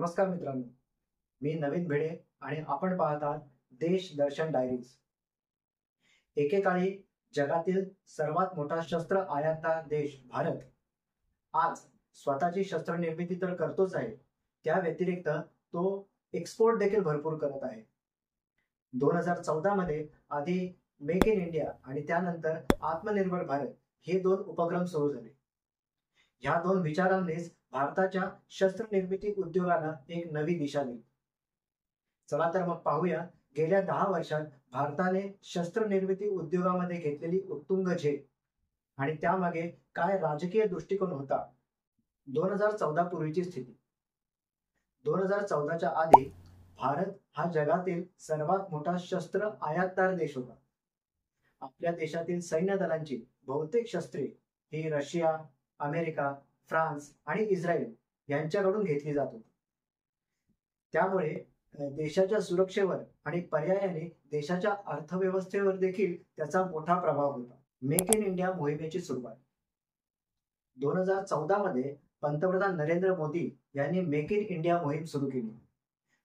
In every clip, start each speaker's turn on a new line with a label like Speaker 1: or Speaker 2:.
Speaker 1: नमस्कार मित्रांनो, मी नवीन भिडे आणि आपण पाहत आहात देश दर्शन डायरीज। एकेकाळी जगातील सर्वात मोठा शस्त्र आयातदार देश भारत आज स्वतःची शस्त्र निर्मिती तर करतोच आहे, त्या व्यतिरिक्त तो एक्सपोर्ट देखील भरपूर करत आहे। 2014 मध्ये आधी मेक इन इंडिया आणि त्यानंतर आत्मनिर्भर भारत हे दोन उपक्रम सुरू झाले। ह्या दोन विचारांनीच भारताच्या शस्त्र निर्मिती उद्योगाला एक नवी दिशा दिली। चला तर मग पाहूया गेल्या 10 वर्षात भारताने शस्त्र निर्मिती उद्योगामध्ये घेतलेली उत्तुंग झेप आणि त्यामागे काय राजकीय दृष्टिकोन होता। 2014 पूर्वीची स्थिती। 2014च्या आधी भारत हा जगातील सर्वात मोठा शस्त्र आयातदार देश होता। आपल्या देशातील सैन्य दलांची बहुतेक शस्त्रे ही रशिया, अमेरिका, फ्रान्स आणि इस्रायल यांच्याकडून घेतली जात होती। त्यामुळे देशाच्या सुरक्षेवर आणि पर्यायाने देशाच्या अर्थव्यवस्थेवर देखील त्याचा मोठा प्रभाव होता। मेक इन इंडिया मोहिमेची सुरुवात 2014 मध्ये पंतप्रधान नरेंद्र मोदी यांनी मेक इन इंडिया मोहीम सुरू केली।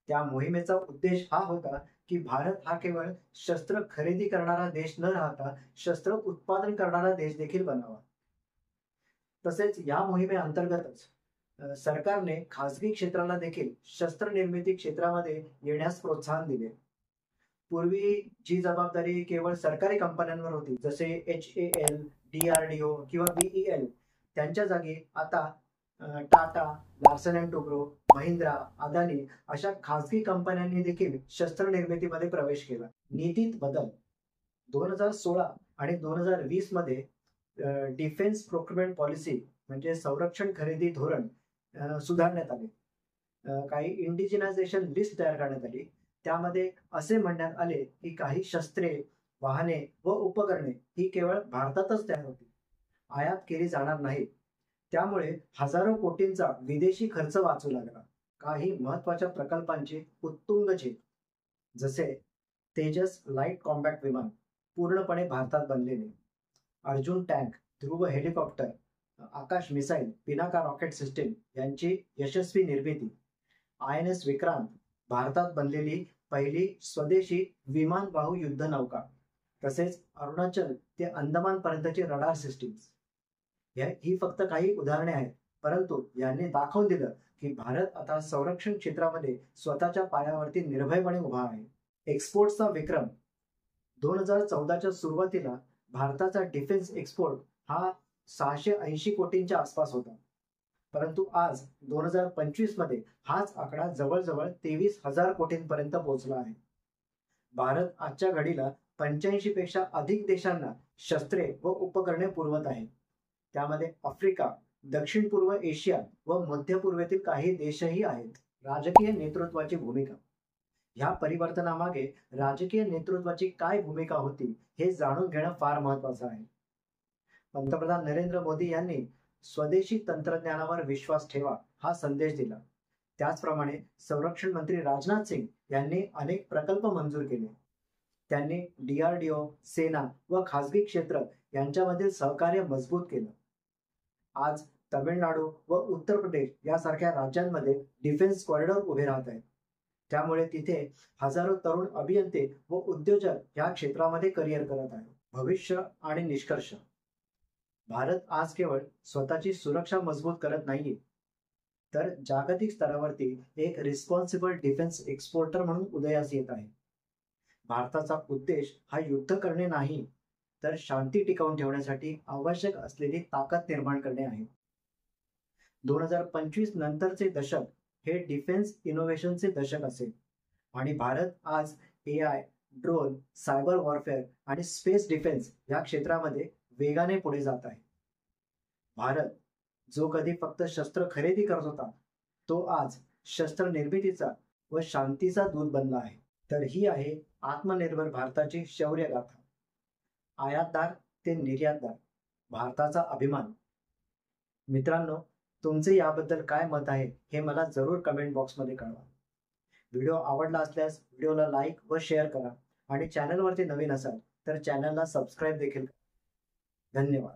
Speaker 1: त्या मोहिमेचा उद्देश हा होता की भारत हा केवळ शस्त्र खरेदी करणारा देश न राहता शस्त्र उत्पादन करणारा देश देखील बनावा। तसेच या मोहिमेअंतर्गतच सरकारने खासगी क्षेत्राला देखील शस्त्र निर्मिती क्षेत्रामध्ये येण्यास प्रोत्साहन दिले। पूर्वी जी जबाबदारी केवळ सरकारी कंपन्यांवर होती, जसे HAL, DRDO किंवा BEL, त्यांच्या जागी आता Tata, Larsen and Toubro, Mahindra, Adani अशा खासगी कंपन्यांनी देखील शस्त्र निर्मितीमध्ये प्रवेश केला। नीतीत बदल 2016 आणि 2020 मध्ये डिफेन्स प्रोक्युरमेंट पॉलिसी म्हणजे संरक्षण खरेदी धोरण सुधारण्यात आले। काही इंडिजिनायझेशन लिस्ट तयार करण्यात आली। त्यामध्ये असे म्हणण्यात आले की काही शस्त्रे, वाहने व उपकरणे ही केवळ भारतातच तयार होतील, आयात केली जाणार नाहीत। त्यामुळे हजारो कोटींचा विदेशी खर्च वाचू लागला। काही महत्त्वाच्या प्रकल्पांची उत्तुंग झेप, जसे तेजस लाईट कॉम्बॅट विमान पूर्णपणे भारतात बनलेले, अर्जुन टँक, ध्रुव हेलिकॉप्टर, आकाश मिसाईल, पिनाका रॉकेट सिस्टीम यांची यशस्वी निर्मिती, INS विक्रांत भारतात बनलेली पहिली स्वदेशी विमानवाहू युद्धनौका, तसेच अरुणाचल ते अंदमान पर्यंतची रडार सिस्टीम्स। ही फक्त काही उदाहरणे आहेत, परंतु यांनी दाखवून दिलं की भारत आता संरक्षण क्षेत्रामध्ये स्वतःच्या पायावरती निर्भयपणे उभा आहे। एक्सपोर्टचा विक्रम 2014च्या सुरुवातीला भारताचा डिफेन्स एक्सपोर्ट हा 680 कोटींच्या आसपास होता, परंतु आज 2025 मध्ये हाच आकडा जवळजवळ 23,000 कोटींपर्यंत पोहोचला आहे। भारत आजच्या घडीला 85 पेक्षा अधिक देशांना शस्त्रे व उपकरणे पुरवत आहे। त्यामध्ये आफ्रिका, दक्षिण पूर्व एशिया व मध्य पूर्वेतील काही देशही आहेत। राजकीय नेतृत्वाची भूमिका। ह्या परिवर्तनामागे राजकीय नेतृत्वाची काय भूमिका होती हे जाणून घेणं फार महत्त्वाचं आहे। पंतप्रधान नरेंद्र मोदी यांनी स्वदेशी तंत्रज्ञानावर विश्वास ठेवा हा संदेश दिला। त्याचप्रमाणे संरक्षण मंत्री राजनाथ सिंग यांनी अनेक प्रकल्प मंजूर केले। त्यांनी DRDO, सेना व खासगी क्षेत्र यांच्यामधील सहकार्य मजबूत केलं। आज तमिळनाडू व उत्तर प्रदेश यासारख्या राज्यांमध्ये डिफेन्स कॉरिडॉर उभे राहत आहेत। त्यामुळे तिथे हजारो तरुण अभियंते व उद्योजक या क्षेत्रामध्ये करिअर करत आहेत। भविष्य आणि निष्कर्ष। भारत आज केवळ स्वतःची सुरक्षा मजबूत करत नाहीये, तर जागतिक स्तरावरती एक रिस्पॉन्सिबल डिफेन्स एक्सपोर्टर म्हणून उदयास येत आहे। भारताचा उद्देश हा युद्ध करणे नाही, तर शांती टिकवून ठेवण्यासाठी आवश्यक असलेली ताकद निर्माण करणे आहे। 2025 नंतरचे दशक हे डिफेन्स इनोव्हेशनचे दशक असेल आणि भारत आज AI, ड्रोन, सायबर वॉरफेअर आणि स्पेस डिफेन्स या क्षेत्रामध्ये वेगाने पुढे जात आहे। भारत जो कधी फक्त शस्त्र खरेदी करत होता, तो आज शस्त्र निर्मितीचा व शांतीचा दूत बनला आहे। तर ही आहे आत्मनिर्भर भारताची शौर्य गाथा। आयातदार ते निर्यातदार, भारताचा अभिमान। मित्रांनो, तुमचे याबद्दल काय मत आहे हे मला जरूर कमेंट बॉक्समध्ये कळवा। व्हिडिओ आवडला असल्यास व्हिडिओला लाईक व शेअर करा आणि चॅनलवरती नवीन असाल तर चॅनलला सबस्क्राईब देखील करा। धन्यवाद।